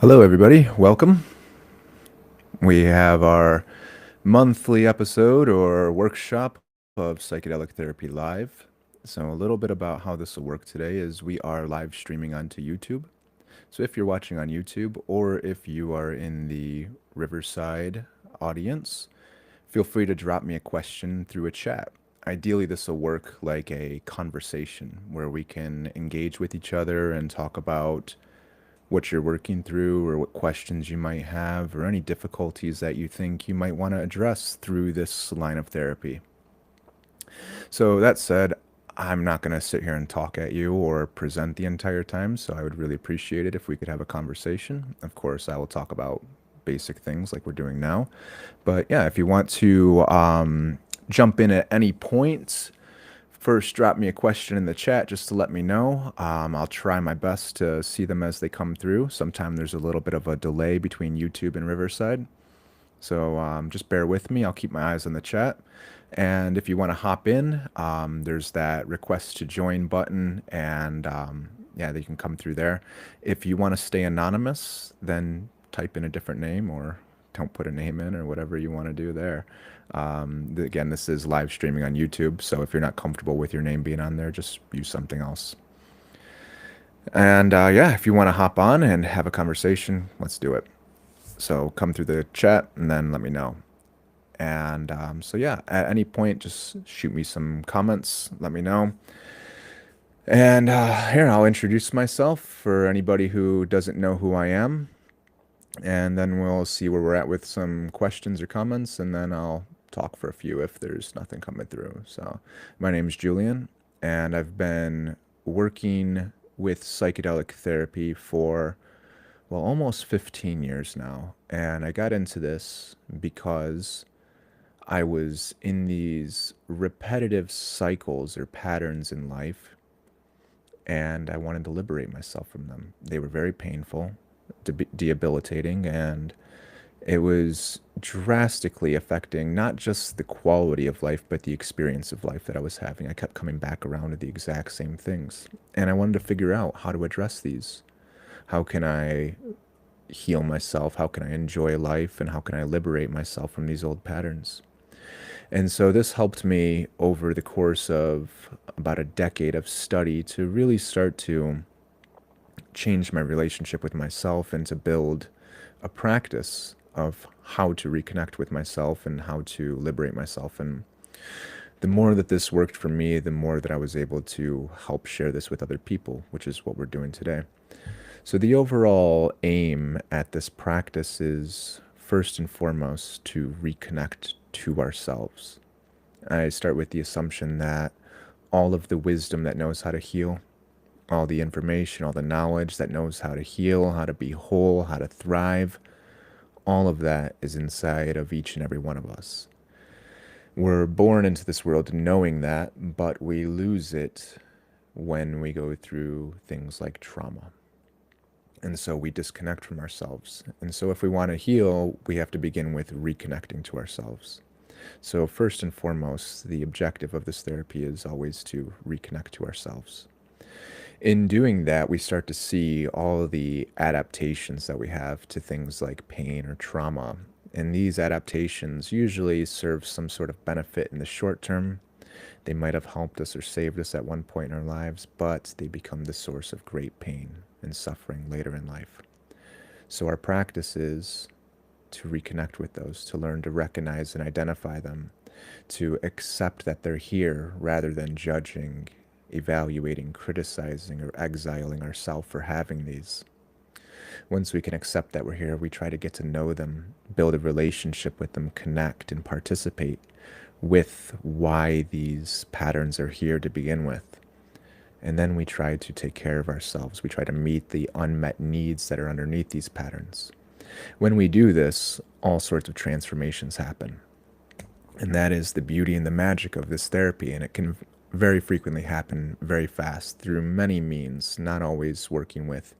Hello, everybody. Welcome. We have our monthly episode or workshop of Psychedelic Therapy Live. So, a little bit about how this will work today is we are live streaming onto YouTube. So, if you're watching on YouTube or if you are in the Riverside audience, feel free to drop me a question through a chat. Ideally, this will work like a conversation where we can engage with each other and talk about what you're working through or what questions you might have or any difficulties that you think you might want to address through this line of therapy. So, that said, I'm not going to sit here and talk at you or present the entire time, so I would really appreciate it if we could have a conversation. Of course, I will talk about basic things like we're doing now. But yeah, if you want to jump in at any point, first drop me a question in the chat just to let me know. I'll try my best to see them as they come through. Sometimes there's a little bit of a delay between YouTube and Riverside. So just bear with me. I'll keep my eyes on the chat. And if you want to hop in, there's that request to join button. And yeah, they can come through there. If you want to stay anonymous, then type in a different name or don't put a name in or whatever you want to do there. Again, this is live streaming on YouTube, so if you're not comfortable with your name being on there, just use something else. And yeah, if you want to hop on and have a conversation, let's do it. So come through the chat and then let me know. And so yeah, at any point, just shoot me some comments, let me know. And here, I'll introduce myself for anybody who doesn't know who I am. And then we'll see where we're at with some questions or comments, and then I'll talk for a few if there's nothing coming through. So, my name is Julian, and I've been working with psychedelic therapy for, well, almost 15 years now. And I got into this because I was in these repetitive cycles or patterns in life, and I wanted to liberate myself from them. They were very painful, debilitating, and it was drastically affecting not just the quality of life, but the experience of life that I was having. I kept coming back around to the exact same things. And I wanted to figure out how to address these. How can I heal myself? How can I enjoy life? And how can I liberate myself from these old patterns? And so this helped me over the course of about a decade of study to really start to change my relationship with myself and to build a practice of how to reconnect with myself and how to liberate myself. And the more that this worked for me, the more that I was able to help share this with other people, which is what we're doing today. So, the overall aim at this practice is first and foremost to reconnect to ourselves. I start with the assumption that all of the wisdom that knows how to heal, all the information, all the knowledge that knows how to heal, how to be whole, how to thrive, all of that is inside of each and every one of us. We're born into this world knowing that, but we lose it when we go through things like trauma. And so we disconnect from ourselves. And so if we want to heal, we have to begin with reconnecting to ourselves. So first and foremost, the objective of this therapy is always to reconnect to ourselves. In doing that, we start to see all the adaptations that we have to things like pain or trauma. And these adaptations usually serve some sort of benefit in the short term. They might have helped us or saved us at one point in our lives, but they become the source of great pain and suffering later in life. So our practice is to reconnect with those, to learn to recognize and identify them, to accept that they're here rather than judging, evaluating, criticizing, or exiling ourselves for having these. Once we can accept that we're here, we try to get to know them, build a relationship with them, connect, and participate with why these patterns are here to begin with. And then we try to take care of ourselves. We try to meet the unmet needs that are underneath these patterns. When we do this, all sorts of transformations happen. And that is the beauty and the magic of this therapy. And it can very frequently happen very fast through many means, not always working with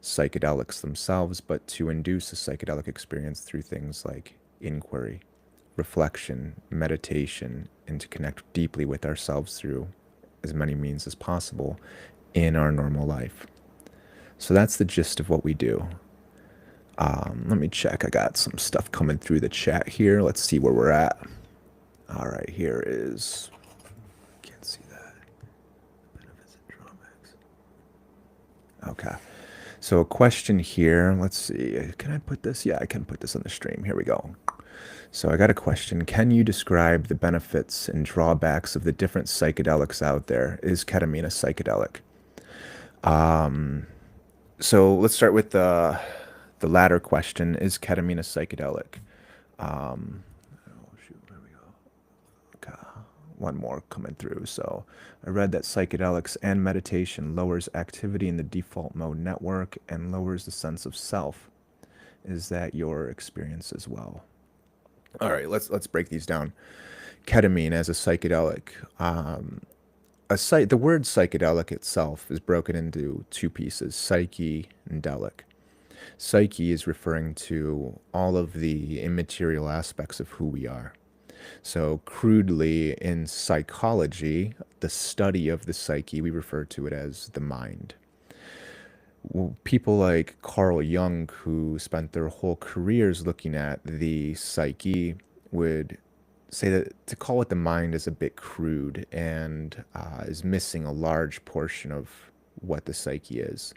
psychedelics themselves, but to induce a psychedelic experience through things like inquiry, reflection, meditation, and to connect deeply with ourselves through as many means as possible in our normal life. So that's the gist of what we do. Let me check. I got some stuff coming through the chat here. Let's see where we're at. All right, here is. Can't see that. Benefits and drawbacks. Okay. So a question here. Let's see. Can I put this? Yeah, I can put this on the stream. Here we go. So I got a question. Can you describe the benefits and drawbacks of the different psychedelics out there? Is ketamine a psychedelic? So let's start with the latter question. Is ketamine a psychedelic? Oh shoot, there we go. Okay. One more coming through. So I read that psychedelics and meditation lowers activity in the default mode network and lowers the sense of self. Is that your experience as well? All right, let's break these down. Ketamine as a psychedelic. The word psychedelic itself is broken into two pieces: psyche and delic. Psyche is referring to all of the immaterial aspects of who we are. So, crudely, in psychology, the study of the psyche, we refer to it as the mind. People like Carl Jung, who spent their whole careers looking at the psyche, would say that to call it the mind is a bit crude and is missing a large portion of what the psyche is.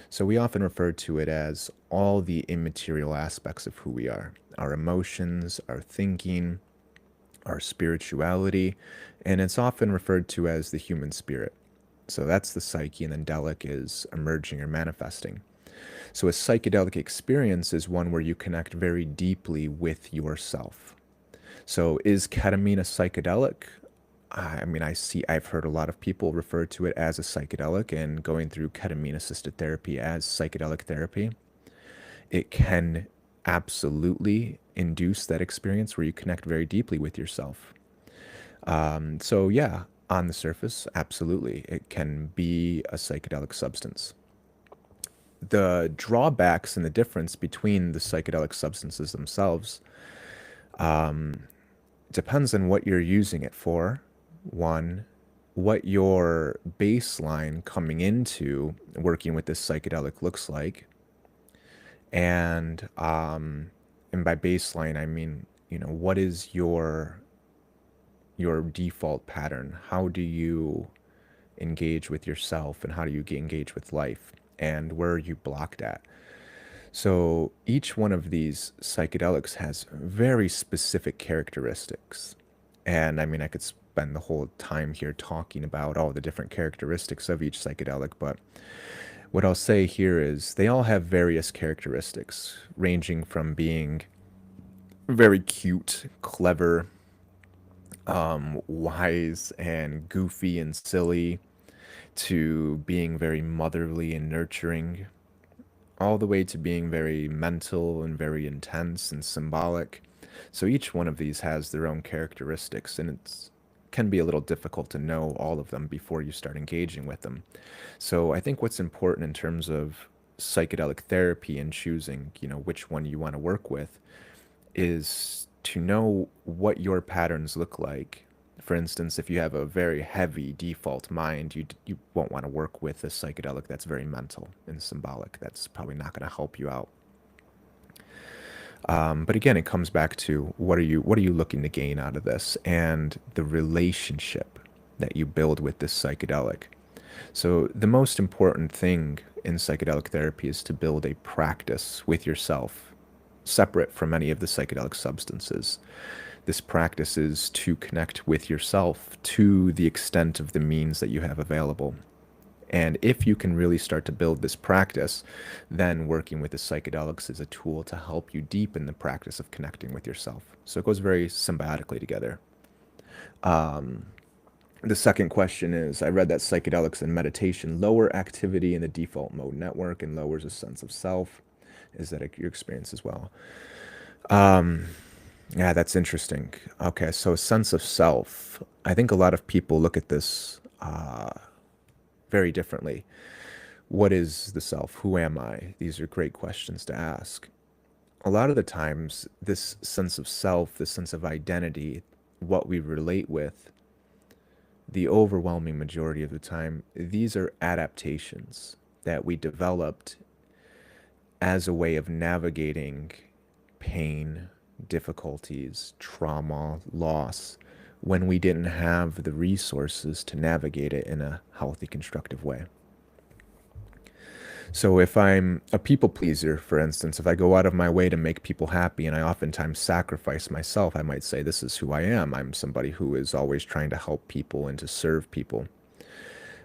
So we often refer to it as all the immaterial aspects of who we are: our emotions, our thinking, our spirituality, and it's often referred to as the human spirit. So that's the psyche, and then delic is emerging or manifesting. So a psychedelic experience is one where you connect very deeply with yourself. So is ketamine a psychedelic? I mean, I've heard a lot of people refer to it as a psychedelic, and going through ketamine assisted therapy as psychedelic therapy. It can absolutely induce that experience where you connect very deeply with yourself. So, yeah, on the surface, absolutely, it can be a psychedelic substance. The drawbacks and the difference between the psychedelic substances themselves depends on what you're using it for. One, what your baseline coming into working with this psychedelic looks like, and by baseline I mean, what is your default pattern? How do you engage with yourself, and how do you engage with life, and where are you blocked at? So each one of these psychedelics has very specific characteristics. And I mean, I could spend the whole time here talking about all the different characteristics of each psychedelic, but what I'll say here is they all have various characteristics, ranging from being very cute, clever, wise, and goofy and silly, to being very motherly and nurturing, all the way to being very mental and very intense and symbolic. So each one of these has their own characteristics, and it can be a little difficult to know all of them before you start engaging with them. So I think what's important in terms of psychedelic therapy and choosing, which one you want to work with, is to know what your patterns look like. For instance, if you have a very heavy default mind, you won't want to work with a psychedelic that's very mental and symbolic. That's probably not going to help you out. But again, it comes back to what are you looking to gain out of this, and the relationship that you build with this psychedelic. So the most important thing in psychedelic therapy is to build a practice with yourself, separate from any of the psychedelic substances. This practice is to connect with yourself to the extent of the means that you have available. And if you can really start to build this practice, then working with the psychedelics is a tool to help you deepen the practice of connecting with yourself. So it goes very symbiotically together. The second question is, I read that psychedelics and meditation lower activity in the default mode network and lowers a sense of self. Is that your experience as well? Yeah, that's interesting. Okay, so a sense of self. I think a lot of people look at this very differently. What is the self? Who am I? These are great questions to ask. A lot of the times, this sense of self, this sense of identity, what we relate with, the overwhelming majority of the time, these are adaptations that we developed as a way of navigating pain, difficulties, trauma, loss, when we didn't have the resources to navigate it in a healthy, constructive way. So if I'm a people pleaser, for instance, if I go out of my way to make people happy and I oftentimes sacrifice myself, I might say this is who I am. I'm somebody who is always trying to help people and to serve people.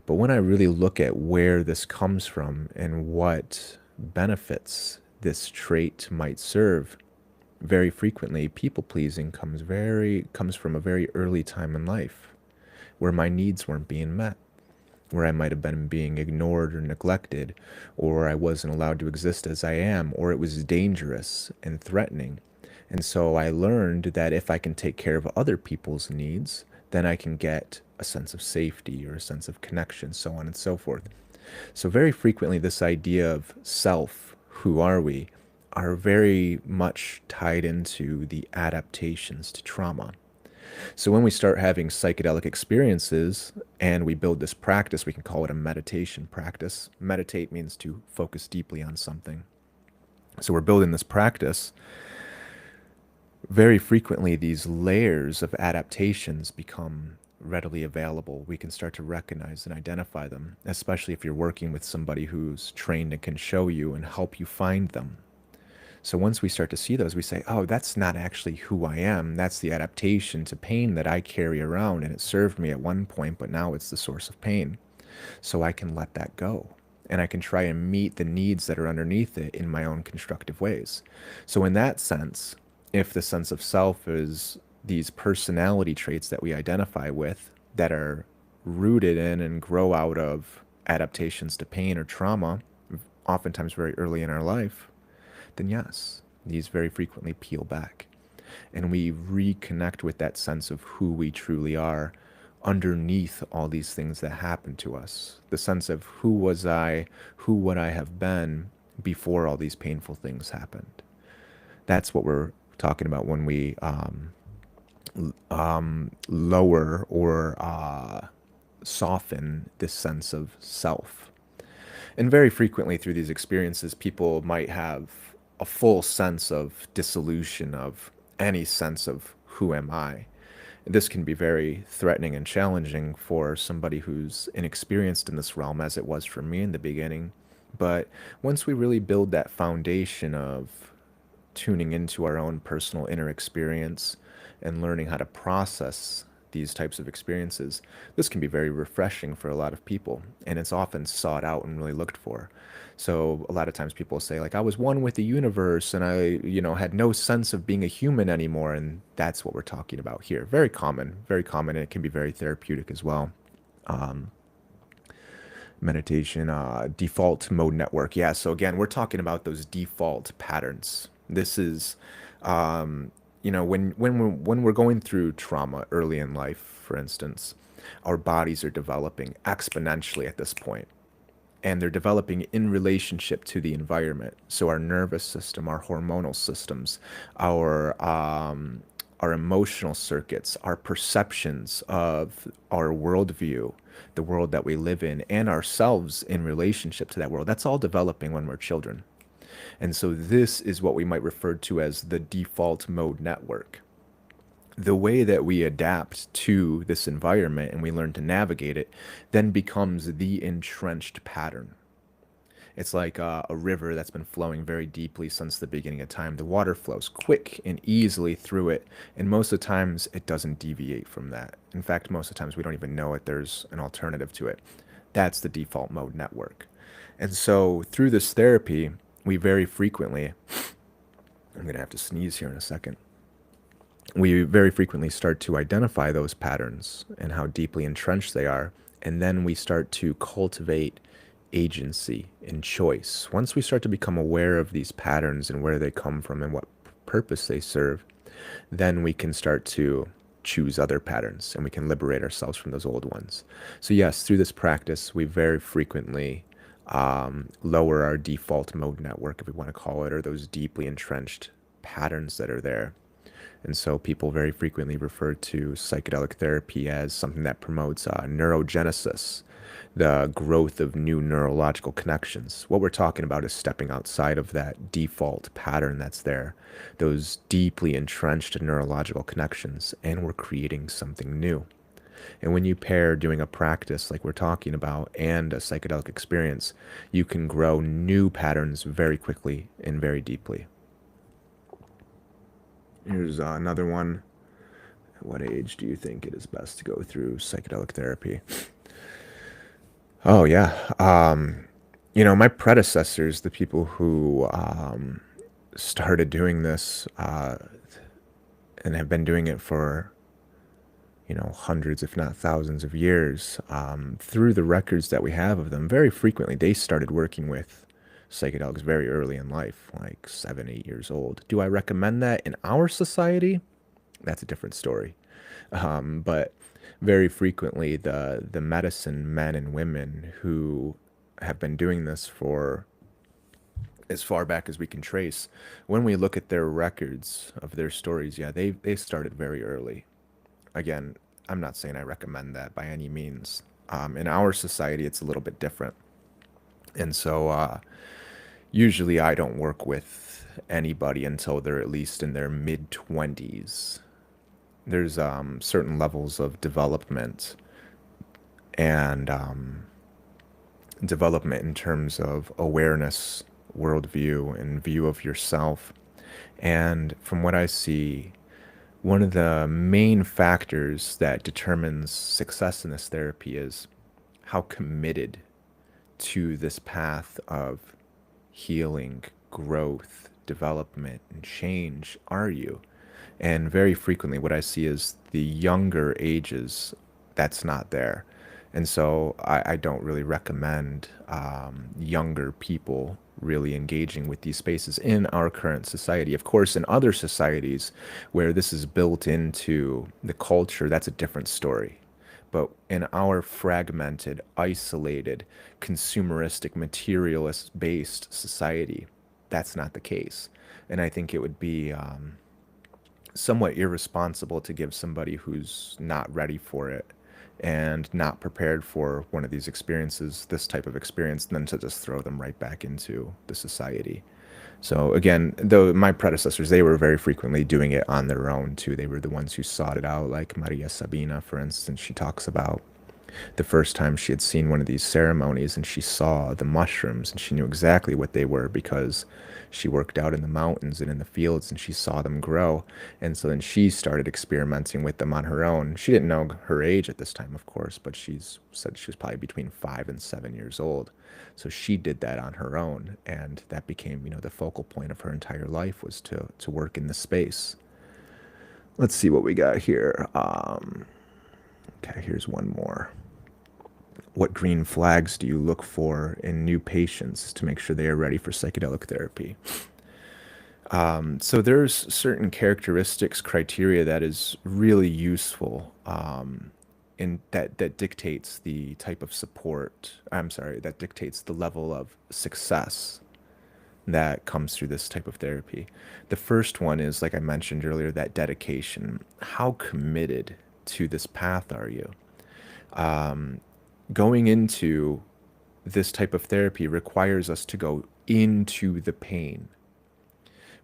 But when I really look at where this comes from and what benefits this trait might serve, very frequently people pleasing comes from a very early time in life where my needs weren't being met, where I might have been being ignored or neglected, or I wasn't allowed to exist as I am, or it was dangerous and threatening. And so I learned that if I can take care of other people's needs, then I can get a sense of safety or a sense of connection, so on and so forth. So, very frequently, this idea of self, who are we, are very much tied into the adaptations to trauma. So when we start having psychedelic experiences and we build this practice, we can call it a meditation practice. Meditate means to focus deeply on something. So we're building this practice. Very frequently, these layers of adaptations become readily available. We can start to recognize and identify them, especially if you're working with somebody who's trained and can show you and help you find them. So once we start to see those, we say, oh, that's not actually who I am. That's the adaptation to pain that I carry around. And it served me at one point, but now it's the source of pain. So I can let that go. And I can try and meet the needs that are underneath it in my own constructive ways. So, in that sense, if the sense of self is these personality traits that we identify with that are rooted in and grow out of adaptations to pain or trauma, oftentimes very early in our life, then yes, these very frequently peel back. And we reconnect with that sense of who we truly are underneath all these things that happen to us. The sense of who was I, who would I have been before all these painful things happened. That's what we're talking about when we lower or soften this sense of self. And very frequently through these experiences, people might have a full sense of dissolution of any sense of who am I. This can be very threatening and challenging for somebody who's inexperienced in this realm, as it was for me in the beginning. But once we really build that foundation of tuning into our own personal inner experience and learning how to process these types of experiences, this can be very refreshing for a lot of people. And it's often sought out and really looked for. So a lot of times people say, like, I was one with the universe and I had no sense of being a human anymore. And that's what we're talking about here. Very common, and it can be very therapeutic as well. Meditation, default mode network. Yeah, so again, we're talking about those default patterns. This is, when we're going through trauma early in life, for instance, our bodies are developing exponentially at this point, and they're developing in relationship to the environment. So our nervous system, our hormonal systems, our emotional circuits, our perceptions of our worldview, the world that we live in, and ourselves in relationship to that world, that's all developing when we're children. And so this is what we might refer to as the default mode network. The way that we adapt to this environment and we learn to navigate it then becomes the entrenched pattern. It's like a river that's been flowing very deeply since the beginning of time. The water flows quick and easily through it, and most of the times it doesn't deviate from that. In fact, most of the times we don't even know it. There's an alternative to it. That's the default mode network. And so through this therapy, we very frequently, I'm going to have to sneeze here in a second. We very frequently start to identify those patterns and how deeply entrenched they are. And then we start to cultivate agency and choice. Once we start to become aware of these patterns and where they come from and what purpose they serve, then we can start to choose other patterns and we can liberate ourselves from those old ones. So, yes, through this practice, we very frequently lower our default mode network, if we want to call it, or those deeply entrenched patterns that are there. And so people very frequently refer to psychedelic therapy as something that promotes neurogenesis, the growth of new neurological connections. What we're talking about is stepping outside of that default pattern that's there, those deeply entrenched neurological connections, and we're creating something new. And when you pair doing a practice like we're talking about and a psychedelic experience, you can grow new patterns very quickly and very deeply. Here's another one. At what age do you think it is best to go through psychedelic therapy? Oh, yeah. My predecessors, the people who started doing this and have been doing it for hundreds, if not thousands of years, through the records that we have of them, very frequently they started working with psychedelics very early in life, like 7, 8 years old. Do I recommend that in our society? That's a different story. But very frequently, the medicine men and women who have been doing this for as far back as we can trace, when we look at their records of their stories, yeah, they started very early. Again, I'm not saying I recommend that by any means. In our society, it's a little bit different. And so usually I don't work with anybody until they're at least in their mid 20s. There's certain levels of development and development in terms of awareness, worldview, and view of yourself. And from what I see, one of the main factors that determines success in this therapy is how committed to this path of healing, growth, development, and change are you? And very frequently, what I see is the younger ages, that's not there. And so I don't really recommend younger people really engaging with these spaces in our current society. Of course, in other societies where this is built into the culture, that's a different story. But in our fragmented, isolated, consumeristic, materialist based society, that's not the case. And I think it would be somewhat irresponsible to give somebody who's not ready for it and not prepared for one of these experiences, this type of experience, and then to just throw them right back into the society. So again, though my predecessors, they were very frequently doing it on their own too. They were the ones who sought it out, like Maria Sabina, for instance. She talks about the first time she had seen one of these ceremonies and she saw the mushrooms and she knew exactly what they were because she worked out in the mountains and in the fields and she saw them grow. And so then she started experimenting with them on her own. She didn't know her age at this time, of course, but she's said she was probably between 5 and 7 years old. So she did that on her own, and that became, the focal point of her entire life was to work in this space. Let's see what we got here. Okay, here's one more. What green flags do you look for in new patients to make sure they are ready for psychedelic therapy? So there's certain characteristics, criteria that is really useful, and that dictates the type of support. I'm sorry, that dictates the level of success that comes through this type of therapy. The first one is, like I mentioned earlier, that dedication. How committed to this path are you? Going into this type of therapy requires us to go into the pain.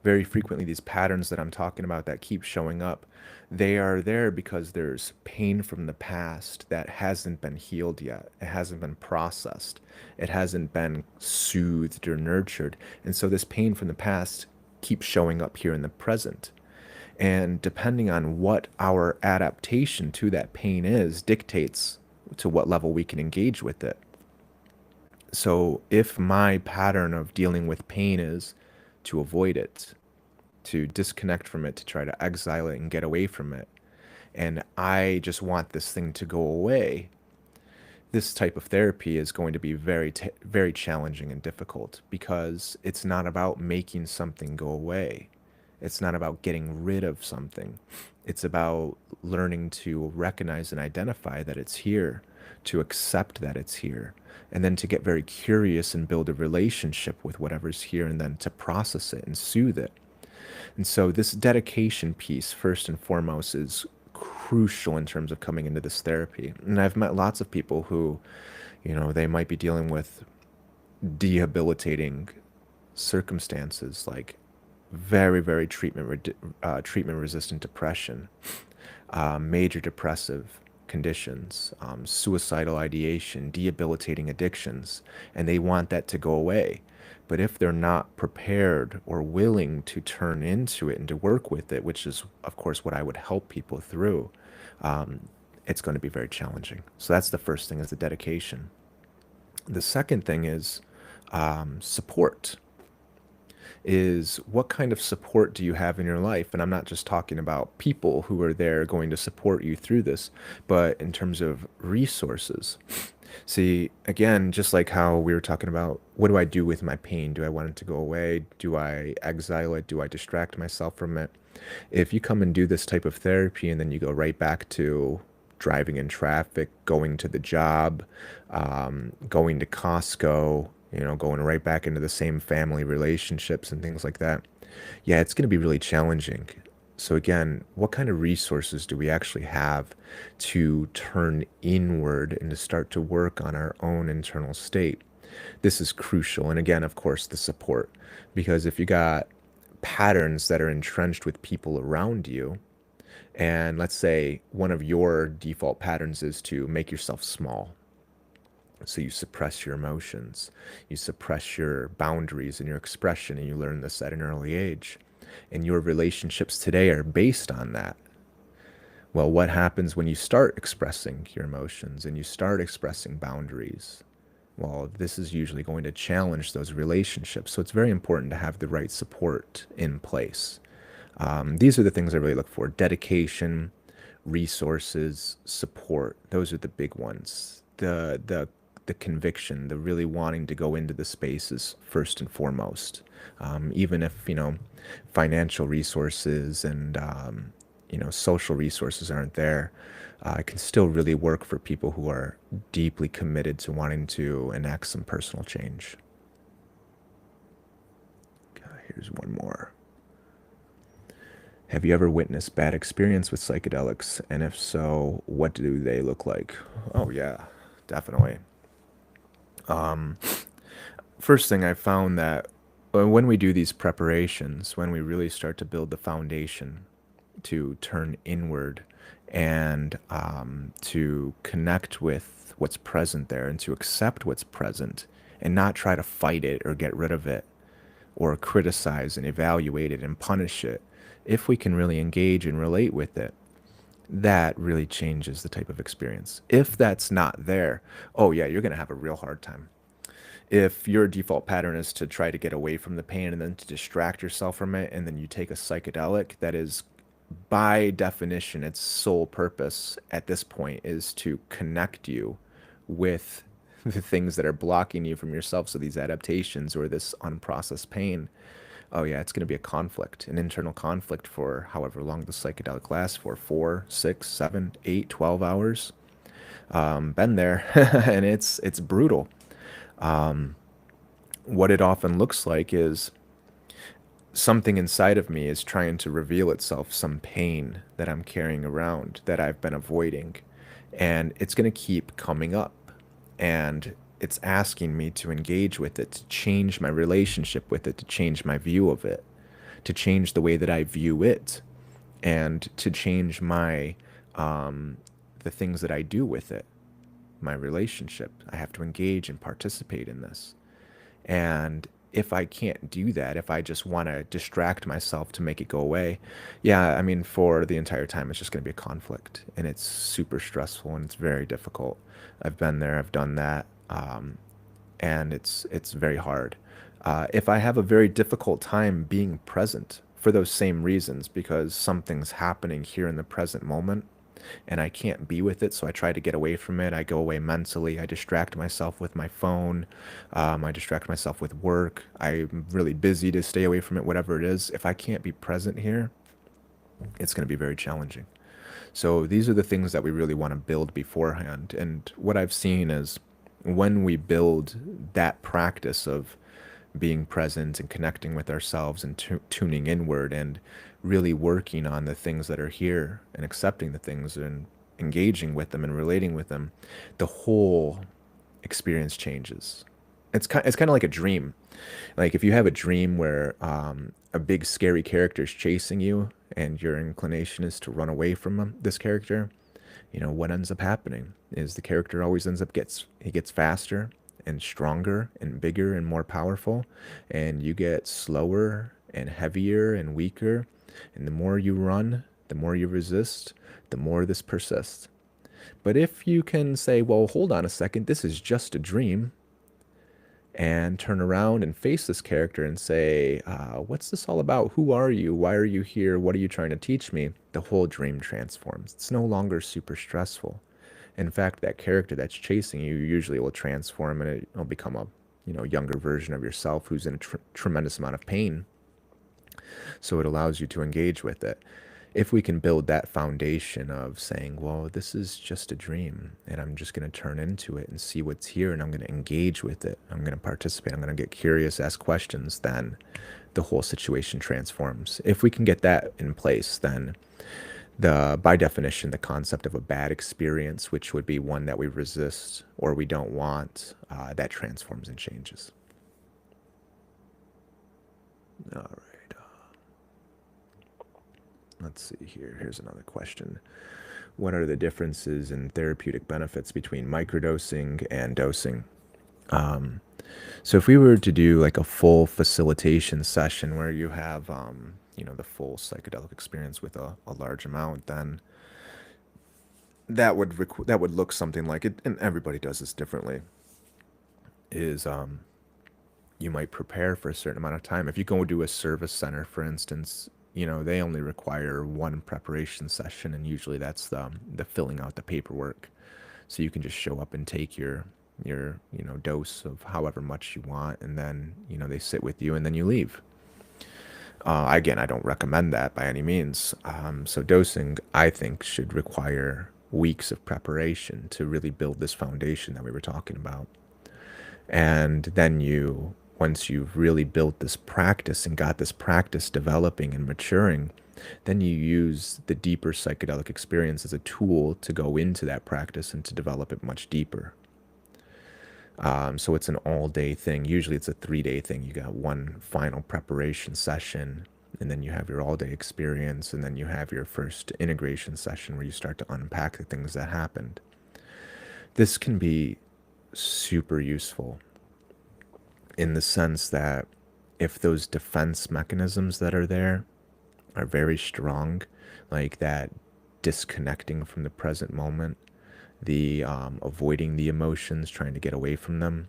Very frequently, these patterns that I'm talking about that keep showing up, they are there because there's pain from the past that hasn't been healed yet. It hasn't been processed. It hasn't been soothed or nurtured. And so this pain from the past keeps showing up here in the present. And depending on what our adaptation to that pain is, dictates to what level we can engage with it. So if my pattern of dealing with pain is to avoid it, to disconnect from it, to try to exile it and get away from it, and I just want this thing to go away, this type of therapy is going to be very challenging and difficult because it's not about making something go away. It's not about getting rid of something. It's about learning to recognize and identify that it's here, to accept that it's here, and then to get very curious and build a relationship with whatever's here, and then to process it and soothe it. And so this dedication piece, first and foremost, is crucial in terms of coming into this therapy. And I've met lots of people who, they might be dealing with debilitating circumstances like very, very treatment resistant depression, major depressive conditions, suicidal ideation, debilitating addictions, and they want that to go away. But if they're not prepared or willing to turn into it and to work with it, which is, of course, what I would help people through, um, it's going to be very challenging. So that's the first thing, is the dedication. The second thing is support. Is what kind of support do you have in your life? And I'm not just talking about people who are there going to support you through this, but in terms of resources. See, again, just like how we were talking about, what do I do with my pain? Do I want it to go away? Do I exile it? Do I distract myself from it? If you come and do this type of therapy and then you go right back to driving in traffic, going to the job, going to Costco, going right back into the same family relationships and things like that, yeah, it's going to be really challenging. So again, what kind of resources do we actually have to turn inward and to start to work on our own internal state? This is crucial. And again, of course, the support. Because if you got patterns that are entrenched with people around you, and let's say one of your default patterns is to make yourself small. So you suppress your emotions, you suppress your boundaries and your expression, and you learn this at an early age. And your relationships today are based on that. Well, what happens when you start expressing your emotions and you start expressing boundaries? Well, this is usually going to challenge those relationships. So it's very important to have the right support in place. These are the things I really look for: dedication, resources, support. Those are the big ones. The conviction, the really wanting to go into the spaces first and foremost. Even if, financial resources and, social resources aren't there, it can still really work for people who are deeply committed to wanting to enact some personal change. Here's one more. Have you ever witnessed bad experience with psychedelics? And if so, what do they look like? Oh, yeah, definitely. First thing, I found that when we do these preparations, when we really start to build the foundation to turn inward and to connect with what's present there and to accept what's present and not try to fight it or get rid of it or criticize and evaluate it and punish it, if we can really engage and relate with it, that really changes the type of experience. If that's not there, oh yeah, you're going to have a real hard time. If your default pattern is to try to get away from the pain and then to distract yourself from it, and then you take a psychedelic that is, by definition, its sole purpose at this point is to connect you with the things that are blocking you from yourself. So these adaptations or this unprocessed pain, oh yeah, it's going to be a conflict, an internal conflict for however long the psychedelic lasts for, 4, 6, 7, 8, 12 hours. Been there, and it's brutal. What it often looks like is something inside of me is trying to reveal itself, some pain that I'm carrying around that I've been avoiding. And it's going to keep coming up. And it's asking me to engage with it, to change my relationship with it, to change my view of it, to change the way that I view it, and to change the things that I do with it, my relationship. I have to engage and participate in this. And if I can't do that, if I just want to distract myself to make it go away, yeah, I mean, for the entire time, it's just going to be a conflict. And it's super stressful and it's very difficult. I've been there, I've done that. And it's very hard. If I have a very difficult time being present for those same reasons, because something's happening here in the present moment, and I can't be with it, so I try to get away from it. I go away mentally. I distract myself with my phone. I distract myself with work. I'm really busy to stay away from it, whatever it is. If I can't be present here, it's going to be very challenging. So these are the things that we really want to build beforehand. And what I've seen is when we build that practice of being present and connecting with ourselves and tuning inward and really working on the things that are here and accepting the things and engaging with them and relating with them, the whole experience changes. It's kind of like a dream. Like if you have a dream where a big scary character is chasing you and your inclination is to run away from this character, what ends up happening is the character always ends up gets faster and stronger and bigger and more powerful, and you get slower and heavier and weaker. And the more you run, the more you resist, the more this persists. But if you can say, well, hold on a second, this is just a dream, and turn around and face this character and say, what's this all about? Who are you? Why are you here? What are you trying to teach me? The whole dream transforms. It's no longer super stressful. In fact, that character that's chasing you usually will transform and it'll become a younger version of yourself who's in a tremendous amount of pain. So it allows you to engage with it. If we can build that foundation of saying, well, this is just a dream and I'm just going to turn into it and see what's here and I'm going to engage with it, I'm going to participate, I'm going to get curious, ask questions, then the whole situation transforms. If we can get that in place, then by definition, the concept of a bad experience, which would be one that we resist or we don't want, that transforms and changes. All right. Let's see here. Here's another question. What are the differences in therapeutic benefits between microdosing and dosing? So if we were to do like a full facilitation session where you have, the full psychedelic experience with a large amount, then that would look something like it, and everybody does this differently. Is you might prepare for a certain amount of time. If you go to a service center, for instance, they only require one preparation session, and usually that's the filling out the paperwork. So you can just show up and take your dose of however much you want, and then they sit with you, and then you leave. Again, I don't recommend that by any means. So dosing, I think, should require weeks of preparation to really build this foundation that we were talking about. And then once you've really built this practice and got this practice developing and maturing, then you use the deeper psychedelic experience as a tool to go into that practice and to develop it much deeper. So it's an all-day thing. Usually it's a 3-day thing. You got one final preparation session, and then you have your all-day experience, and then you have your first integration session where you start to unpack the things that happened. This can be super useful in the sense that if those defense mechanisms that are there are very strong, like that disconnecting from the present moment, the avoiding the emotions, trying to get away from them,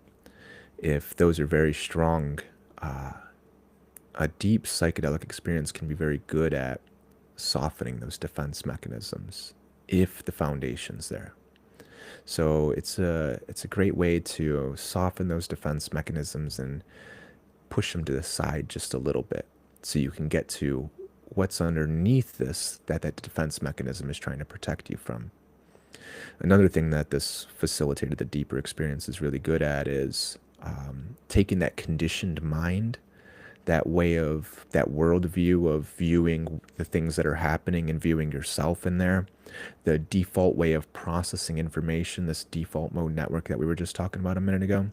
if those are very strong, a deep psychedelic experience can be very good at softening those defense mechanisms if the foundation's there. So it's a great way to soften those defense mechanisms and push them to the side just a little bit so you can get to what's underneath this that defense mechanism is trying to protect you from. Another thing that this facilitated the deeper experience is really good at is taking that conditioned mind, that worldview of viewing the things that are happening and viewing yourself in there, the default way of processing information, this default mode network that we were just talking about a minute ago.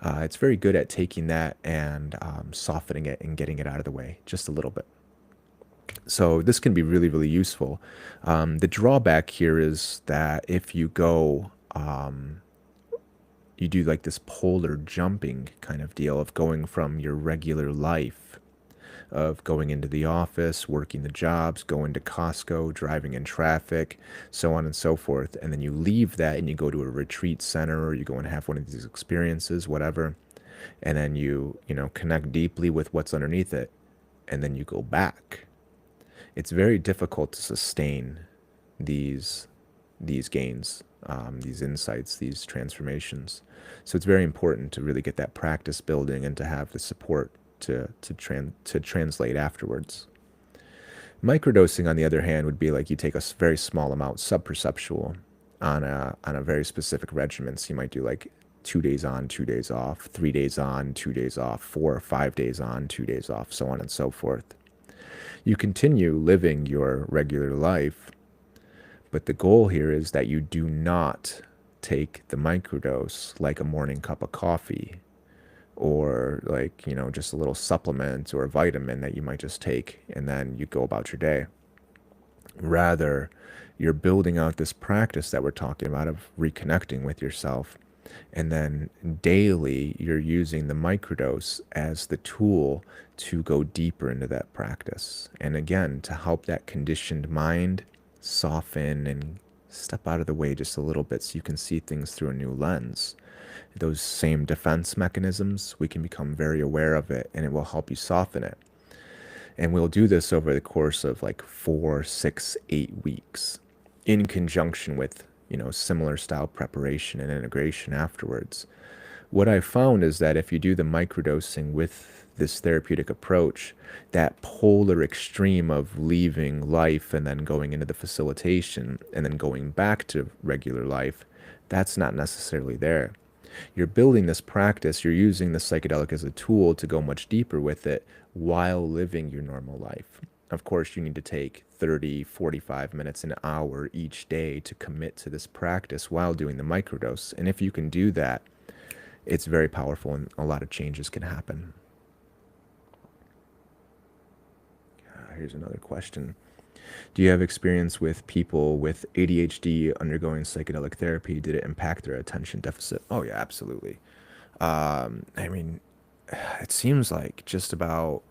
It's very good at taking that and softening it and getting it out of the way just a little bit. So this can be really, really useful. The drawback here is that if you you do like this polar jumping kind of deal of going from your regular life, of going into the office, working the jobs, going to Costco, driving in traffic, so on and so forth. And then you leave that and you go to a retreat center or you go and have one of these experiences, whatever. And then connect deeply with what's underneath it. And then you go back. It's very difficult to sustain these gains, these insights, these transformations. So it's very important to really get that practice building and to have the support to translate afterwards. Microdosing, on the other hand, would be like you take a very small amount, subperceptual, on a very specific regimen. So you might do like 2 days on, 2 days off, 3 days on, 2 days off, 4 or 5 days on, 2 days off, so on and so forth. You continue living your regular life, but the goal here is that you do not take the microdose like a morning cup of coffee or like, just a little supplement or a vitamin that you might just take and then you go about your day. Rather, you're building out this practice that we're talking about of reconnecting with yourself. And then daily, you're using the microdose as the tool to go deeper into that practice. And again, to help that conditioned mind soften and step out of the way just a little bit so you can see things through a new lens. Those same defense mechanisms, we can become very aware of it and it will help you soften it. And we'll do this over the course of like 4, 6, 8 weeks in conjunction with, similar style preparation and integration afterwards. What I found is that if you do the microdosing with this therapeutic approach, that polar extreme of leaving life and then going into the facilitation and then going back to regular life, that's not necessarily there. You're building this practice, you're using the psychedelic as a tool to go much deeper with it while living your normal life. Of course, you need to take 30, 45 minutes, an hour each day to commit to this practice while doing the microdose. And if you can do that, it's very powerful and a lot of changes can happen. Here's another question. Do you have experience with people with ADHD undergoing psychedelic therapy? Did it impact their attention deficit? Oh, yeah, absolutely. I mean, it seems like just about,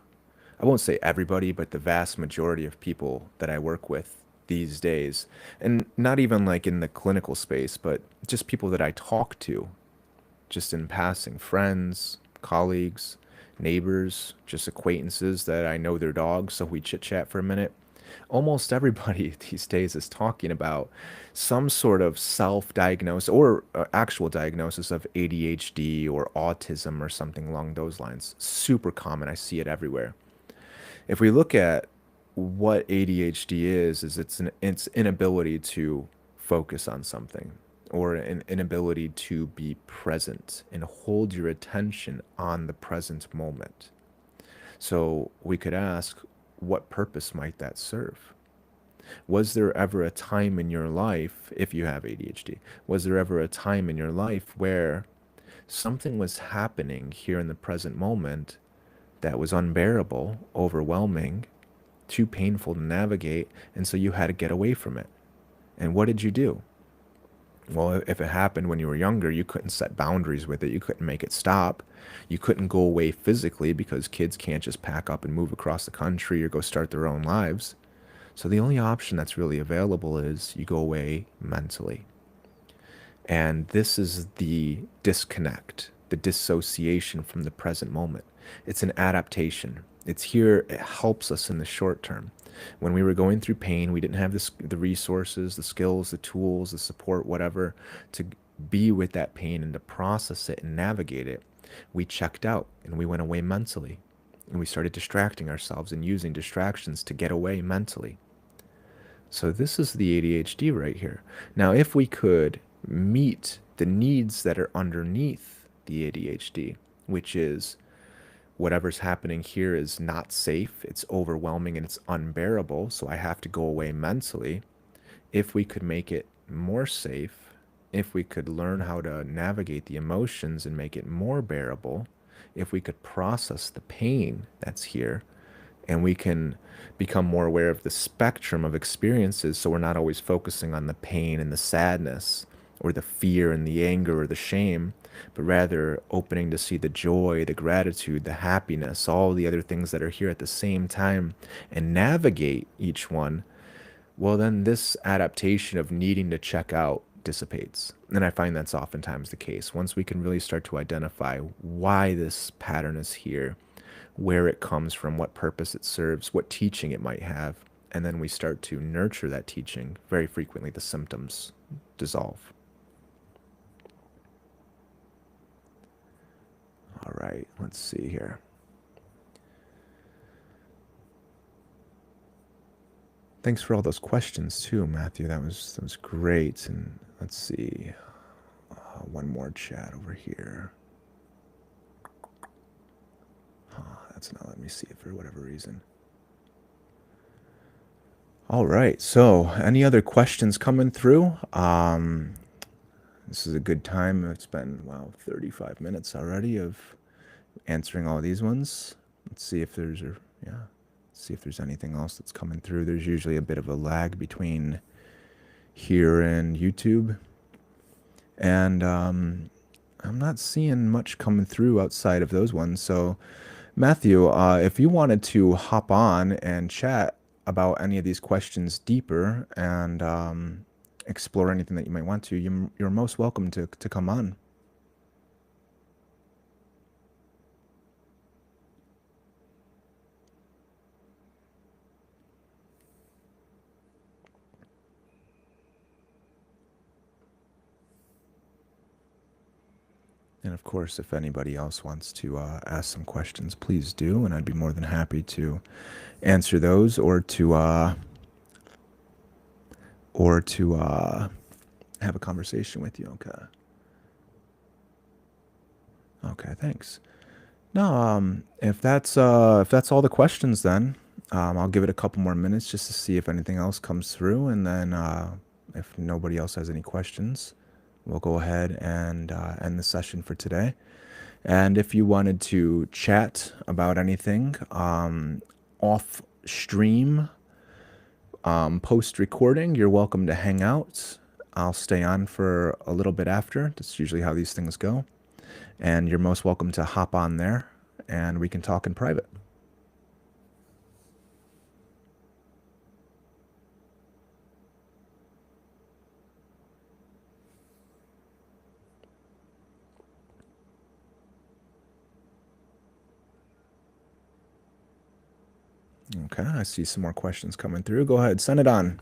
I won't say everybody, but the vast majority of people that I work with these days, and not even like in the clinical space, but just people that I talk to, just in passing, friends, colleagues, neighbors, just acquaintances that I know their dogs, so we chit chat for a minute. Almost everybody these days is talking about some sort of self-diagnosis or actual diagnosis of ADHD or autism or something along those lines. Super common. I see it everywhere. If we look at what ADHD is it's inability to focus on something or an inability to be present and hold your attention on the present moment. So we could ask, what purpose might that serve? Was there ever a time in your life, if you have ADHD, was there ever a time in your life where something was happening here in the present moment that was unbearable, overwhelming, too painful to navigate, and so you had to get away from it? And what did you do? Well, if it happened when you were younger, you couldn't set boundaries with it. You couldn't make it stop. You couldn't go away physically because kids can't just pack up and move across the country or go start their own lives. So the only option that's really available is you go away mentally. And this is the disconnect, the dissociation from the present moment. It's an adaptation. It's here, it helps us in the short term. When we were going through pain, we didn't have the resources, the skills, the tools, the support, whatever, to be with that pain and to process it and navigate it. We checked out and we went away mentally. And we started distracting ourselves and using distractions to get away mentally. So this is the ADHD right here. Now, if we could meet the needs that are underneath the ADHD, which is whatever's happening here is not safe, it's overwhelming, and it's unbearable, so I have to go away mentally. If we could make it more safe, if we could learn how to navigate the emotions and make it more bearable, if we could process the pain that's here, and we can become more aware of the spectrum of experiences so we're not always focusing on the pain and the sadness or the fear and the anger or the shame, but rather opening to see the joy, the gratitude, the happiness, all the other things that are here at the same time and navigate each one, well, then this adaptation of needing to check out dissipates. And I find that's oftentimes the case. Once we can really start to identify why this pattern is here, where it comes from, what purpose it serves, what teaching it might have, and then we start to nurture that teaching, very frequently the symptoms dissolve. All right, let's see here. Thanks for all those questions too, Matthew. That was great. And let's see. One more chat over here. That's not letting me see it for whatever reason. All right. So, any other questions coming through? This is a good time. It's been, wow, 35 minutes already of answering all these ones. Let's see if there's a, yeah, see if there's anything else that's coming through. There's usually a bit of a lag between here and YouTube. And I'm not seeing much coming through outside of those ones. So, Matthew, if you wanted to hop on and chat about any of these questions deeper and explore anything that you might want to, you're most welcome to come on. And of course, if anybody else wants to ask some questions, please do, and I'd be more than happy to answer those or to have a conversation with you. Okay. Okay. Thanks. No, if that's all the questions, then I'll give it a couple more minutes just to see if anything else comes through, and then if nobody else has any questions, we'll go ahead and end the session for today. And if you wanted to chat about anything off stream, post recording, you're welcome to hang out. I'll stay on for a little bit after. That's usually how these things go. And you're most welcome to hop on there and we can talk in private. Okay, I see some more questions coming through. Go ahead, send it on.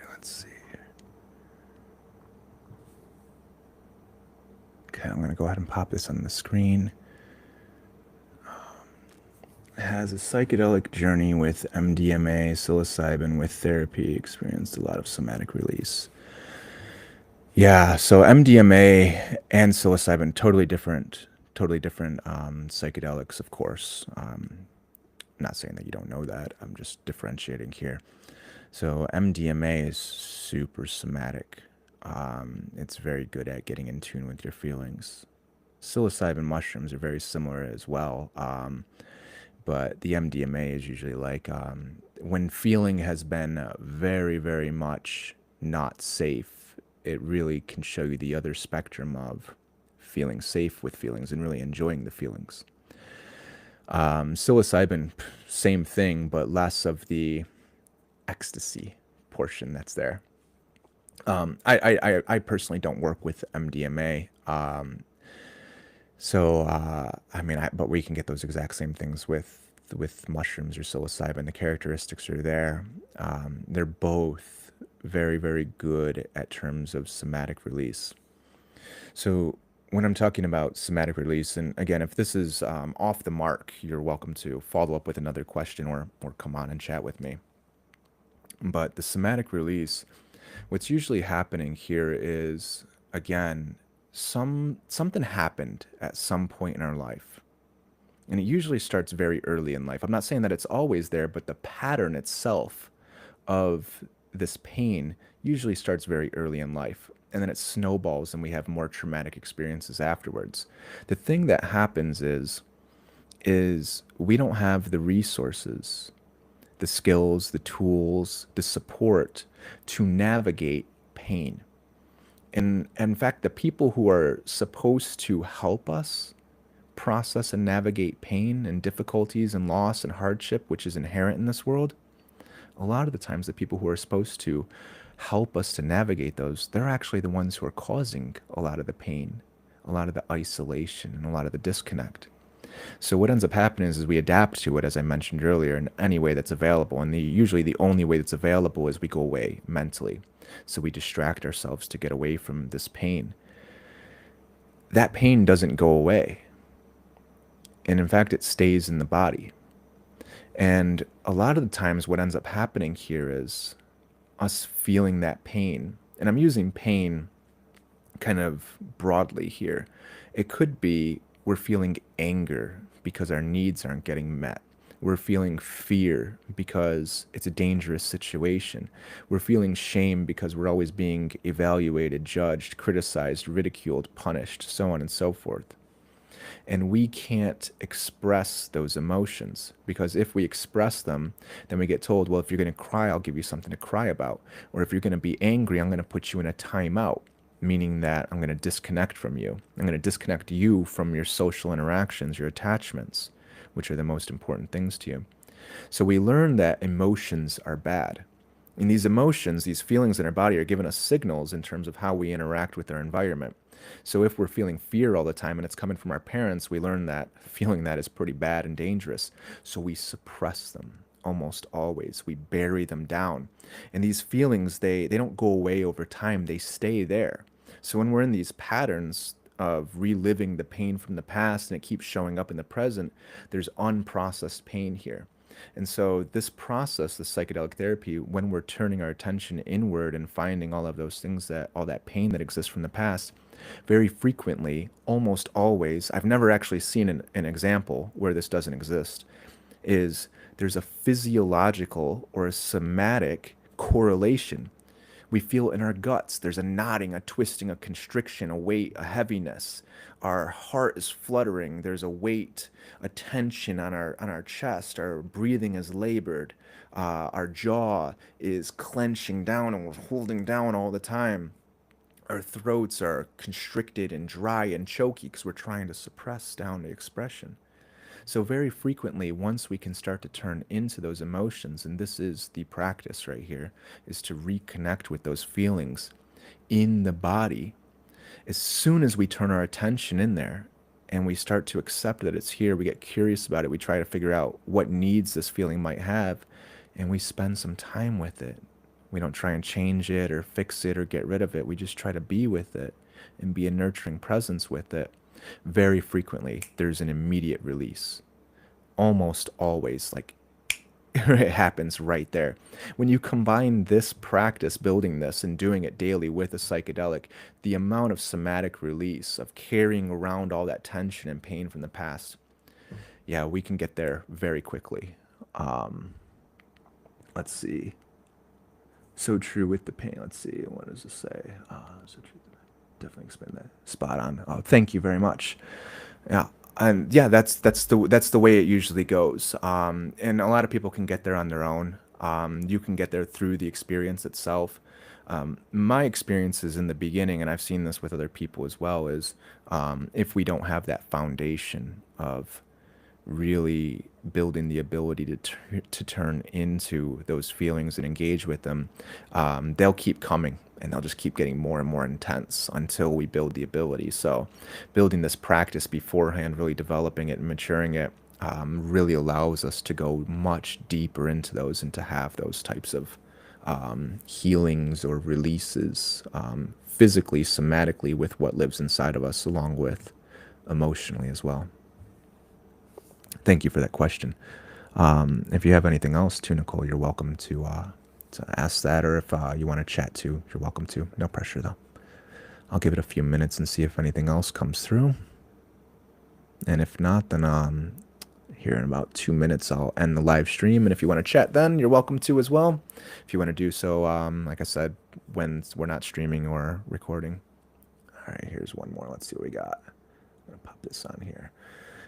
Let's see. Okay, I'm going to go ahead and pop this on the screen. Has a psychedelic journey with MDMA, psilocybin with therapy, experienced a lot of somatic release. Yeah, so MDMA and psilocybin, totally different psychedelics, of course. Not saying that you don't know that. I'm just differentiating here. So MDMA is super somatic. It's very good at getting in tune with your feelings. Psilocybin mushrooms are very similar as well. But the MDMA is usually like when feeling has been very, very much not safe, it really can show you the other spectrum of feeling safe with feelings and really enjoying the feelings. Psilocybin, same thing, but less of the ecstasy portion that's there. I personally don't work with MDMA. I mean, but we can get those exact same things with mushrooms or psilocybin. The characteristics are there. They're both very, very good at terms of somatic release. So when I'm talking about somatic release, and again, if this is off the mark, you're welcome to follow up with another question or come on and chat with me. But the somatic release, what's usually happening here is, again, something happened at some point in our life. And it usually starts very early in life. I'm not saying that it's always there, but the pattern itself of this pain usually starts very early in life. And then it snowballs and we have more traumatic experiences afterwards. The thing that happens is we don't have the resources, the skills, the tools, the support to navigate pain. And in fact, the people who are supposed to help us process and navigate pain and difficulties and loss and hardship, which is inherent in this world, a lot of the times the people who are supposed to help us to navigate those, they're actually the ones who are causing a lot of the pain, a lot of the isolation, and a lot of the disconnect. So what ends up happening is we adapt to it, as I mentioned earlier, in any way that's available. And usually the only way that's available is we go away mentally. So we distract ourselves to get away from this pain. That pain doesn't go away. And in fact, it stays in the body. And a lot of the times what ends up happening here is us feeling that pain. And I'm using pain kind of broadly here. It could be we're feeling anger because our needs aren't getting met. We're feeling fear because it's a dangerous situation. We're feeling shame because we're always being evaluated, judged, criticized, ridiculed, punished, so on and so forth. And we can't express those emotions because if we express them, then we get told, well, if you're going to cry, I'll give you something to cry about. Or if you're going to be angry, I'm going to put you in a timeout, meaning that I'm going to disconnect from you. I'm going to disconnect you from your social interactions, your attachments, which are the most important things to you. So we learn that emotions are bad. And these emotions, these feelings in our body are giving us signals in terms of how we interact with our environment. So if we're feeling fear all the time and it's coming from our parents, we learn that feeling that is pretty bad and dangerous. So we suppress them almost always. We bury them down. And these feelings, they don't go away over time. They stay there. So when we're in these patterns of reliving the pain from the past and it keeps showing up in the present, there's unprocessed pain here. And so this process, the psychedelic therapy, when we're turning our attention inward and finding all of those things that all that pain that exists from the past, very frequently, almost always, I've never actually seen an example where this doesn't exist, is there's a physiological or a somatic correlation. We feel in our guts. There's a knotting, a twisting, a constriction, a weight, a heaviness. Our heart is fluttering. There's a weight, a tension on our chest. Our breathing is labored. Our jaw is clenching down and we're holding down all the time. Our throats are constricted and dry and choky because we're trying to suppress down the expression. So very frequently, once we can start to turn into those emotions, and this is the practice right here, is to reconnect with those feelings in the body. As soon as we turn our attention in there and we start to accept that it's here, we get curious about it, we try to figure out what needs this feeling might have, and we spend some time with it. We don't try and change it or fix it or get rid of it. We just try to be with it and be a nurturing presence with it. Very frequently, there's an immediate release. Almost always, like it happens right there. When you combine this practice, building this and doing it daily with a psychedelic, the amount of somatic release of carrying around all that tension and pain from the past, yeah, we can get there very quickly. Um, let's see. So true with the pain. Let's see. What does it say? So true. Definitely explain that. Spot on. Oh, thank you very much. Yeah, and yeah, that's the way it usually goes. And a lot of people can get there on their own. You can get there through the experience itself. My experiences in the beginning, and I've seen this with other people as well, is if we don't have that foundation of really building the ability to turn into those feelings and engage with them, they'll keep coming and they'll just keep getting more and more intense until we build the ability. So building this practice beforehand, really developing it and maturing it, really allows us to go much deeper into those and to have those types of healings or releases, physically, somatically, with what lives inside of us, along with emotionally as well. Thank you for that question. If you have anything else too, Nicole, you're welcome to ask that, or if you want to chat too, you're welcome to. No pressure though. I'll give it a few minutes and see if anything else comes through. And if not, then here in about 2 minutes, I'll end the live stream. And if you want to chat, then you're welcome to as well. If you want to do so, like I said, when we're not streaming or recording. All right, here's one more. Let's see what we got. I'm gonna pop this on here.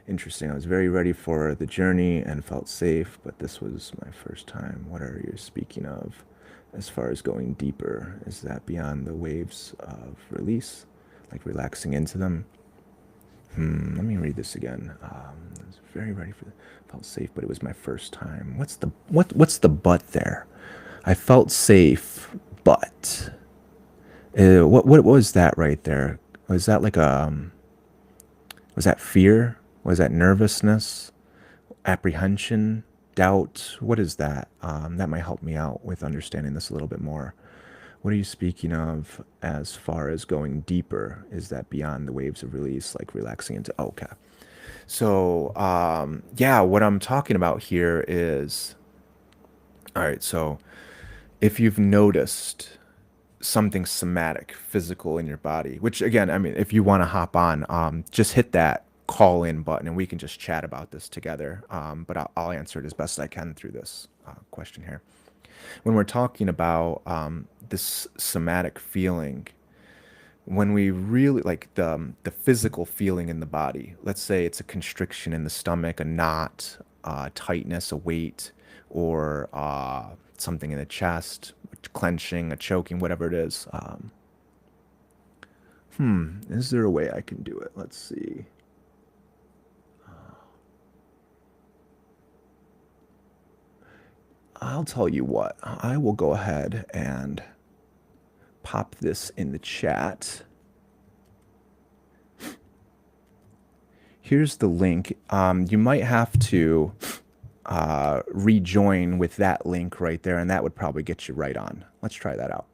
Interesting. I was very ready for the journey and felt safe, but this was my first time. What are you speaking of as far as going deeper? Is that beyond the waves of release, like relaxing into them? Let me read this again. I was very ready for. Felt safe, but it was my first time. What's the but there? I felt safe, but what was that right there? Was that like was that fear? Was that nervousness? Apprehension? Doubt? What is that? That might help me out with understanding this a little bit more. What are you speaking of as far as going deeper? Is that beyond the waves of release, like relaxing into? Okay. So, yeah, what I'm talking about here is, all right, so if you've noticed something somatic, physical in your body, which again, I mean, if you want to hop on, just hit that call in button and we can just chat about this together. But I'll answer it as best I can through this question here. When we're talking about this somatic feeling, when we really like the physical feeling in the body, let's say it's a constriction in the stomach, a knot, tightness, a weight, or something in the chest, clenching, a choking, whatever it is. Is there a way I can do it? Let's see. I'll tell you what. I will go ahead and pop this in the chat. Here's the link. You might have to rejoin with that link right there, and that would probably get you right on. Let's try that out.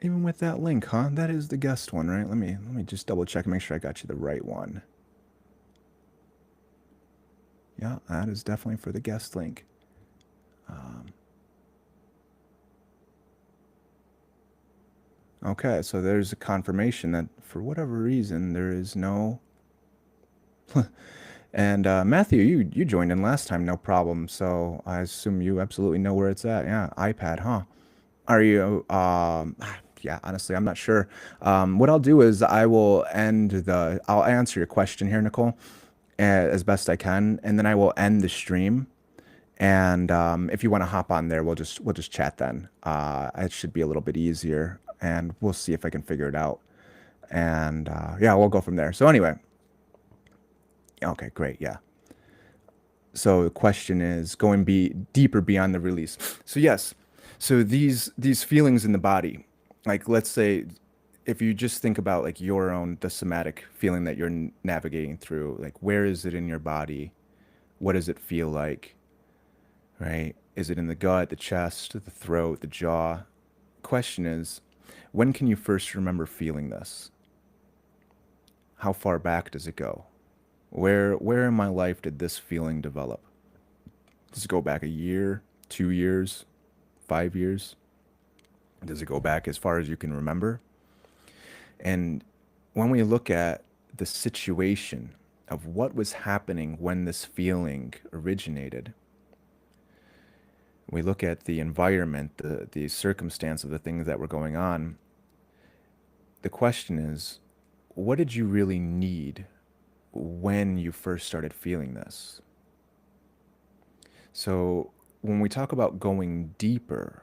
Even with that link, huh? That is the guest one, right? Let me just double check and make sure I got you the right one. Yeah, that is definitely for the guest link. Okay, so there's a confirmation that for whatever reason there is no. And Matthew, you joined in last time, no problem. So I assume you absolutely know where it's at. Yeah, iPad, huh? Are you? Yeah, honestly, I'm not sure. What I'll do is I'll answer your question here, Nicole, as best I can, and then I will end the stream. And if you want to hop on there, we'll just chat then. It should be a little bit easier, and we'll see if I can figure it out. And yeah, we'll go from there. So anyway, okay, great, yeah. So the question is going be deeper beyond the release. So yes, so these feelings in the body, like let's say if you just think about like your own the somatic feeling that you're navigating through, like where is it in your body? What does it feel like? Right? Is it in the gut, the chest, the throat, the jaw? Question is, when can you first remember feeling this? How far back does it go? Where in my life did this feeling develop? Does it go back a year, 2 years, 5 years? Does it go back as far as you can remember? And when we look at the situation of what was happening when this feeling originated, we look at the environment, the circumstance of the things that were going on. The question is, what did you really need when you first started feeling this? So when we talk about going deeper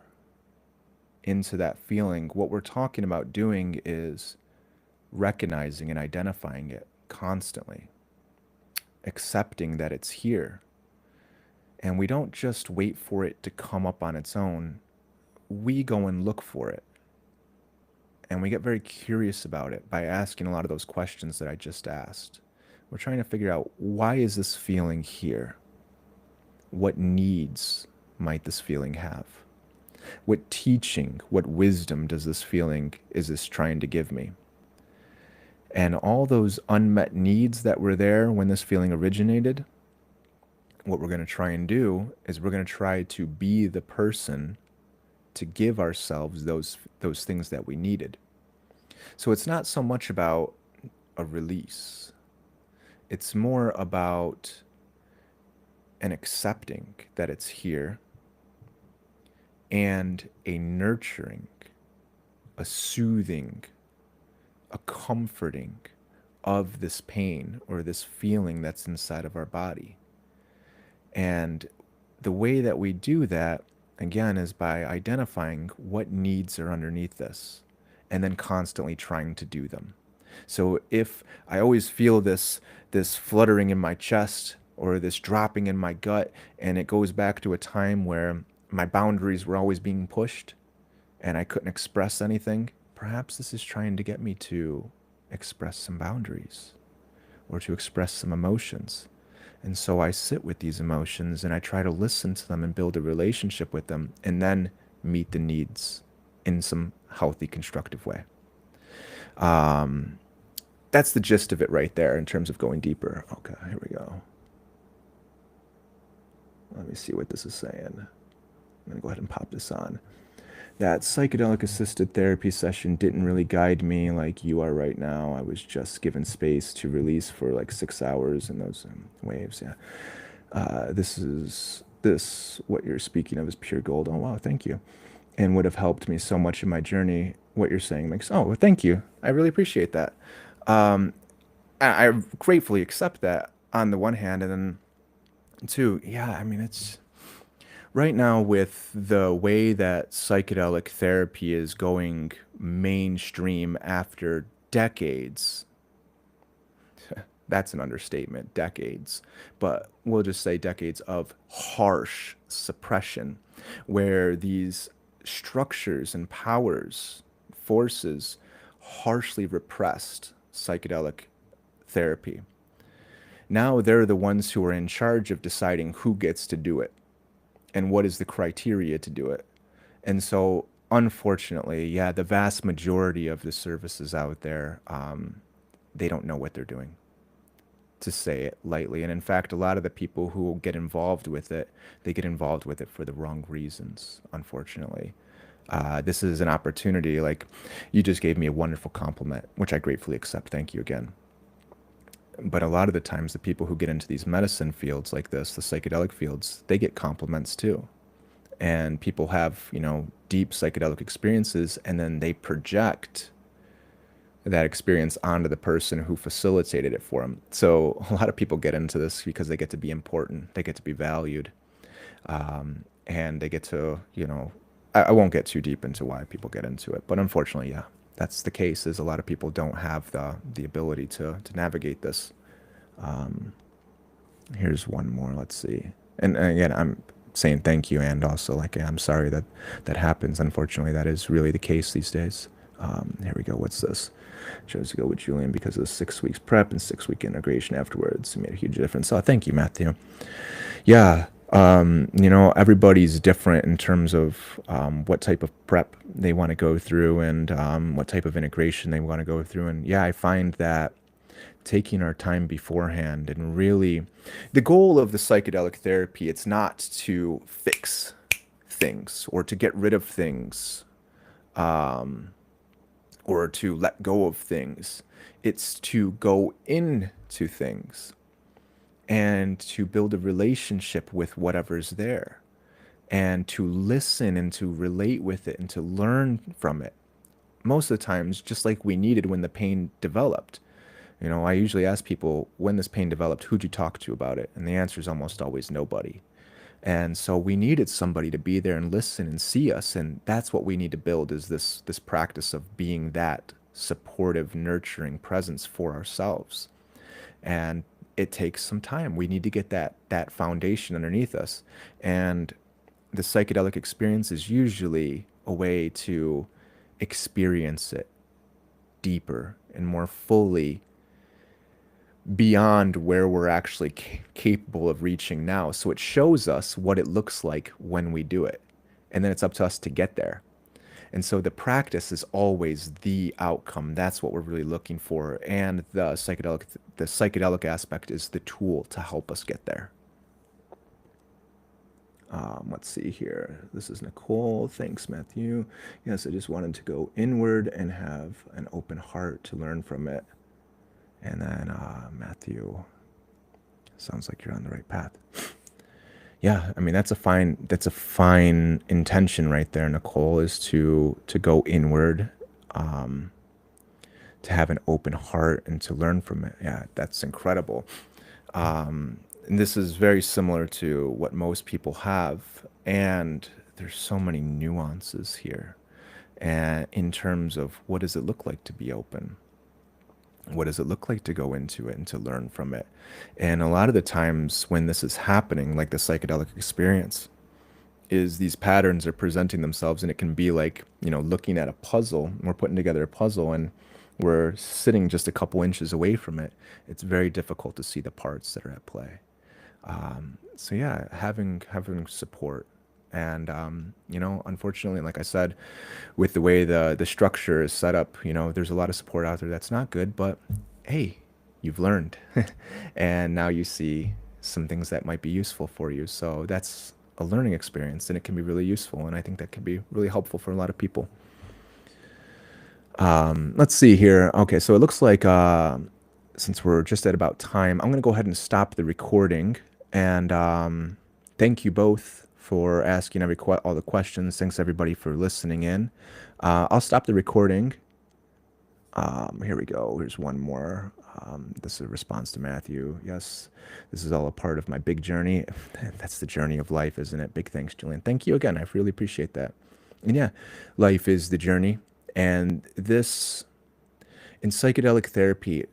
into that feeling, what we're talking about doing is recognizing and identifying it constantly, accepting that it's here. And we don't just wait for it to come up on its own. We go and look for it. And we get very curious about it by asking a lot of those questions that I just asked. We're trying to figure out, why is this feeling here? What needs might this feeling have? What teaching, what wisdom does this feeling is this trying to give me? And all those unmet needs that were there when this feeling originated, what we're going to try and do is we're going to try to be the person to give ourselves those things that we needed. So it's not so much about a release. It's more about an accepting that it's here and a nurturing, a soothing, a comforting of this pain or this feeling that's inside of our body. And the way that we do that, again, is by identifying what needs are underneath this and then constantly trying to do them. So if I always feel this fluttering in my chest or this dropping in my gut, and it goes back to a time where my boundaries were always being pushed and I couldn't express anything, perhaps this is trying to get me to express some boundaries or to express some emotions. And so I sit with these emotions and I try to listen to them and build a relationship with them and then meet the needs in some healthy, constructive way. Um, that's the gist of it right there in terms of going deeper. Okay, here we go. Let me see what this is saying. I'm going to go ahead and pop this on. That psychedelic assisted therapy session didn't really guide me like you are right now. I was just given space to release for like 6 hours in those waves. Yeah. This what you're speaking of is pure gold. Oh wow, thank you. And would have helped me so much in my journey. What you're saying makes, oh well, thank you. I really appreciate that. Um, I gratefully accept that on the one hand, and then two, yeah, I mean it's right now with the way that psychedelic therapy is going mainstream after decades. That's an understatement, decades. But we'll just say decades of harsh suppression, where these structures and powers, forces, harshly repressed psychedelic therapy. Now they're the ones who are in charge of deciding who gets to do it and what is the criteria to do it. And so, unfortunately, yeah, the vast majority of the services out there, they don't know what they're doing, to say it lightly. And in fact, a lot of the people who get involved with it, they get involved with it for the wrong reasons, unfortunately. This is an opportunity, like you just gave me a wonderful compliment, which I gratefully accept. Thank you again. But a lot of the times, the people who get into these medicine fields like this, the psychedelic fields, they get compliments too. And people have, deep psychedelic experiences, and then they project that experience onto the person who facilitated it for them. So a lot of people get into this because they get to be important, they get to be valued, and they get to, I won't get too deep into why people get into it, but unfortunately, yeah, that's the case. Is a lot of people don't have the ability to navigate this. Um, Here's one more. Let's see. And again, I'm saying thank you, and also like I'm sorry that that happens. Unfortunately, that is really the case these days. Here we go. What's this? Chose to go with Julian because of the 6 weeks prep and 6 week integration afterwards. It made a huge difference. Oh, thank you, Matthew. Yeah. Everybody's different in terms of what type of prep they want to go through and what type of integration they want to go through. And yeah, I find that taking our time beforehand and really the goal of the psychedelic therapy, it's not to fix things or to get rid of things, um, or to let go of things. It's to go into things and to build a relationship with whatever's there and to listen and to relate with it and to learn from it. Most of the times, just like we needed when the pain developed. I usually ask people, when this pain developed, who'd you talk to about it? And the answer is almost always nobody. And so we needed somebody to be there and listen and see us. And that's what we need to build, is this practice of being that supportive, nurturing presence for ourselves. And it takes some time. We need to get that foundation underneath us. And the psychedelic experience is usually a way to experience it deeper and more fully beyond where we're actually capable of reaching now. So it shows us what it looks like when we do it. And then it's up to us to get there. And so the practice is always the outcome. That's what we're really looking for. And the psychedelic aspect is the tool to help us get there. Let's see here. This is Nicole. Thanks, Matthew. Yes, I just wanted to go inward and have an open heart to learn from it. And then Matthew, sounds like you're on the right path. Yeah, I mean that's a fine intention right there, Nicole, is to go inward, um, to have an open heart and to learn from it. Yeah, that's incredible. And this is very similar to what most people have, and there's so many nuances here. And in terms of what does it look like to be open? What does it look like to go into it and to learn from it? And a lot of the times when this is happening, like the psychedelic experience, is these patterns are presenting themselves, and it can be like, looking at a puzzle. We're putting together a puzzle and we're sitting just a couple inches away from it. It's very difficult to see the parts that are at play. So yeah, having support, and unfortunately, like I said, with the way the structure is set up, there's a lot of support out there that's not good. But hey, you've learned, and now you see some things that might be useful for you. So that's a learning experience, and it can be really useful, and I think that can be really helpful for a lot of people. Let's see here. Okay, so it looks like since we're just at about time, I'm going to go ahead and stop the recording. And thank you both for asking all the questions. Thanks everybody for listening in. I'll stop the recording. Here we go. Here's one more. This is a response to Matthew. Yes, this is all a part of my big journey. That's the journey of life, isn't it? Big thanks, Julian. Thank you again. I really appreciate that. And yeah, life is the journey. And this, in psychedelic therapy,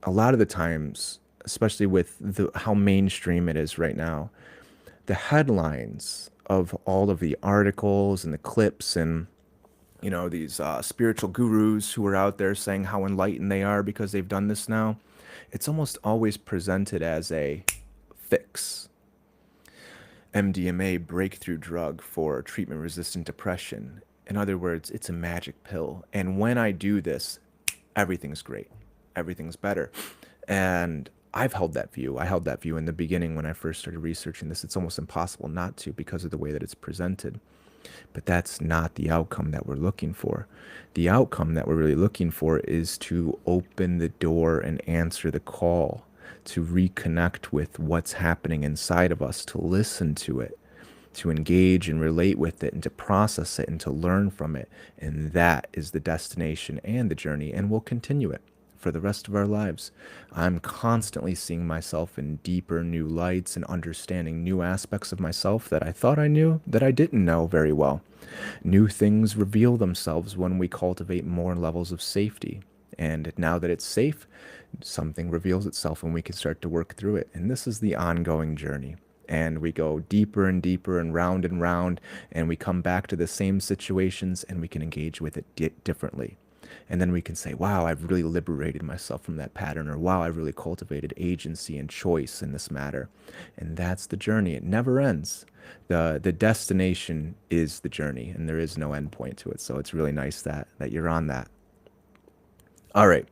a lot of the times, especially with how mainstream it is right now, the headlines of all of the articles and the clips and these spiritual gurus who are out there saying how enlightened they are because they've done this now, it's almost always presented as a fix. MDMA breakthrough drug for treatment resistant depression. In other words, it's a magic pill. And when I do this, everything's great. Everything's better. And I've held that view. I held that view in the beginning when I first started researching this. It's almost impossible not to because of the way that it's presented. But that's not the outcome that we're looking for. The outcome that we're really looking for is to open the door and answer the call, to reconnect with what's happening inside of us, to listen to it, to engage and relate with it, and to process it and to learn from it. And that is the destination and the journey, and we'll continue it for the rest of our lives. I'm constantly seeing myself in deeper new lights and understanding new aspects of myself that I thought I knew that I didn't know very well. New things reveal themselves when we cultivate more levels of safety. And now that it's safe, something reveals itself and we can start to work through it. And this is the ongoing journey. And we go deeper and deeper and round, and we come back to the same situations and we can engage with it differently. And then we can say, wow, I've really liberated myself from that pattern, or wow, I've really cultivated agency and choice in this matter. And that's the journey. It never ends. The destination is the journey, and there is no end point to it. So it's really nice that you're on that. All right.